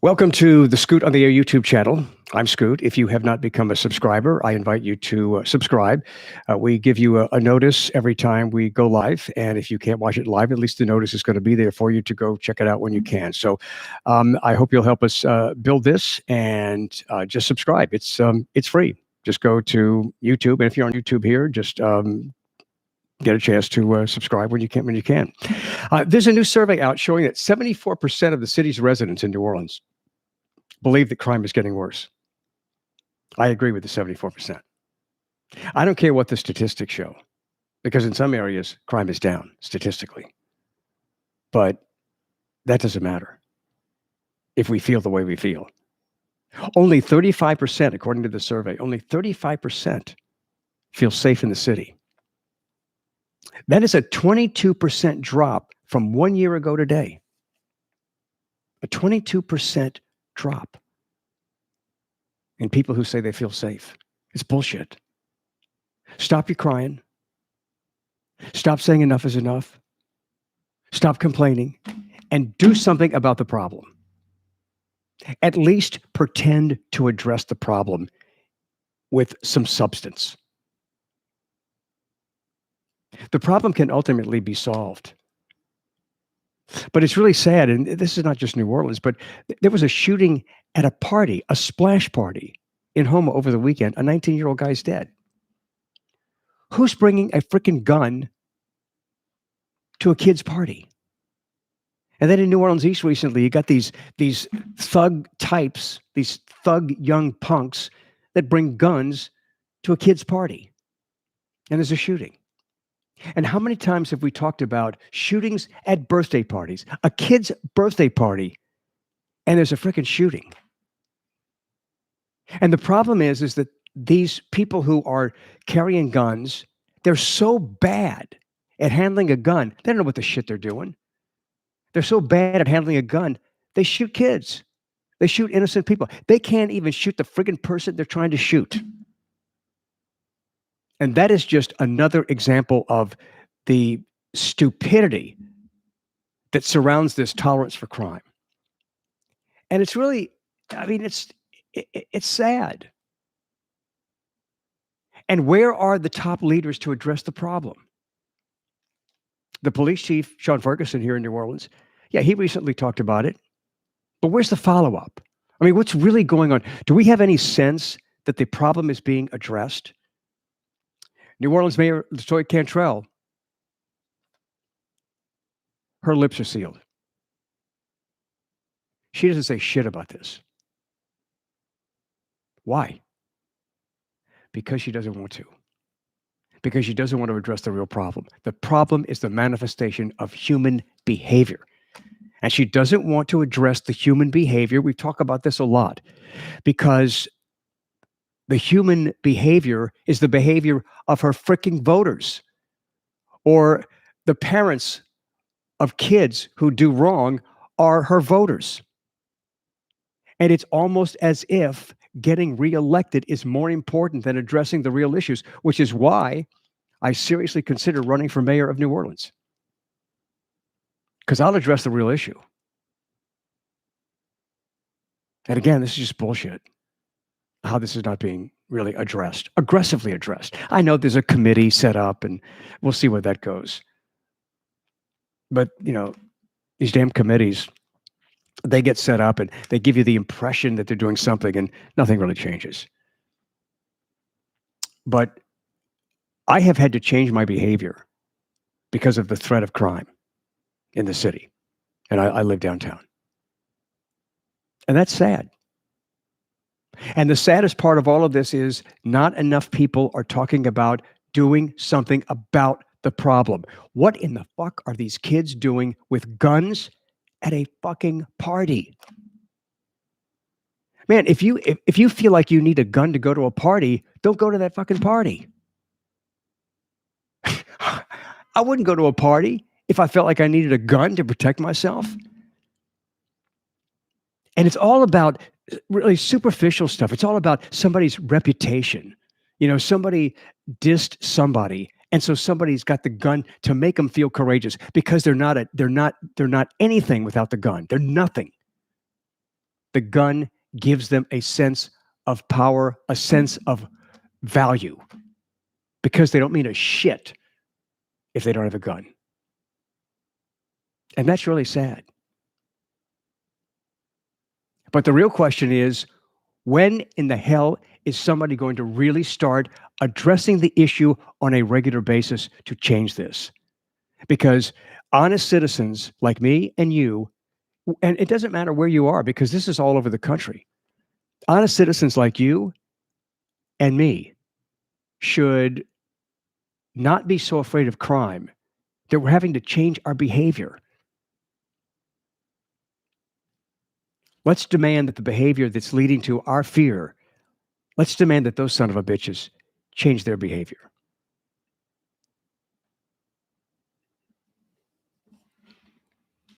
Welcome to the Scoot on the Air YouTube channel. I'm Scoot. If you have not become a subscriber, I invite you to subscribe. We give you a notice every time we go live. And if you can't watch it live, at least the notice is going to be there for you to go check it out when you can. So I hope you'll help us build this and just subscribe. It's free. Just go to YouTube. And if you're on YouTube here, just get a chance to subscribe when you can. There's a new survey out showing that 74% of the city's residents in New Orleans believe that crime is getting worse. I agree with the 74%. I don't care what the statistics show, because in some areas, crime is down statistically. But that doesn't matter if we feel the way we feel. Only 35%, according to the survey, only 35% feel safe in the city. That is a 22% drop from 1 year ago today. A 22% drop in people who say they feel safe. It's bullshit. Stop your crying. Stop saying enough is enough. Stop complaining and do something about the problem. At least pretend to address the problem with some substance. The problem can ultimately be solved. But it's really sad, and this is not just New Orleans, but there was a shooting at a party, a splash party in Houma over the weekend. A 19-year-old guy's dead. Who's bringing a freaking gun to a kid's party? And then in New Orleans East recently, you got these thug types, these thug young punks that bring guns to a kid's party. And there's a shooting. And how many times have we talked about shootings at birthday parties, a kid's birthday party, and there's a freaking shooting? And the problem is that these people who are carrying guns, they're so bad at handling a gun. They don't know what the shit they're doing. They're so bad at handling a gun, they shoot kids. They shoot innocent people. They can't even shoot the friggin' person they're trying to shoot. And that is just another example of the stupidity that surrounds this tolerance for crime. And it's really, it's sad. And where are the top leaders to address the problem? The police chief, Sean Ferguson, here in New Orleans, he recently talked about it. But where's the follow-up? What's really going on? Do we have any sense that the problem is being addressed? New Orleans Mayor LaToya Cantrell, her lips are sealed. She doesn't say shit about this. Why? Because she doesn't want to. Because she doesn't want to address the real problem. The problem is the manifestation of human behavior. And she doesn't want to address the human behavior. We talk about this a lot because the human behavior is the behavior of her freaking voters or the parents of kids who do wrong are her voters. And it's almost as if getting reelected is more important than addressing the real issues, which is why I seriously consider running for mayor of New Orleans. Because I'll address the real issue. And again, this is just bullshit. How this is not being really addressed, aggressively addressed. I know there's a committee set up and we'll see where that goes. But, these damn committees, they get set up and they give you the impression that they're doing something and nothing really changes. But I have had to change my behavior because of the threat of crime in the city. And I live downtown. And that's sad. And the saddest part of all of this is not enough people are talking about doing something about the problem. What in the fuck are these kids doing with guns at a fucking party? Man, if you feel like you need a gun to go to a party, don't go to that fucking party. I wouldn't go to a party if I felt like I needed a gun to protect myself. And it's all about really superficial stuff. It's all about somebody's reputation. Somebody dissed somebody, and so somebody's got the gun to make them feel courageous because they're not anything without the gun. They're nothing. the gun gives them a sense of power, a sense of value, because they don't mean a shit if they don't have a gun. And that's really sad. But the real question is, when in the hell is somebody going to really start addressing the issue on a regular basis to change this? Because honest citizens like me and you, and it doesn't matter where you are because this is all over the country, honest citizens like you and me should not be so afraid of crime that we're having to change our behavior. Let's demand that the behavior that's leading to our fear, let's demand that those son of a bitches change their behavior.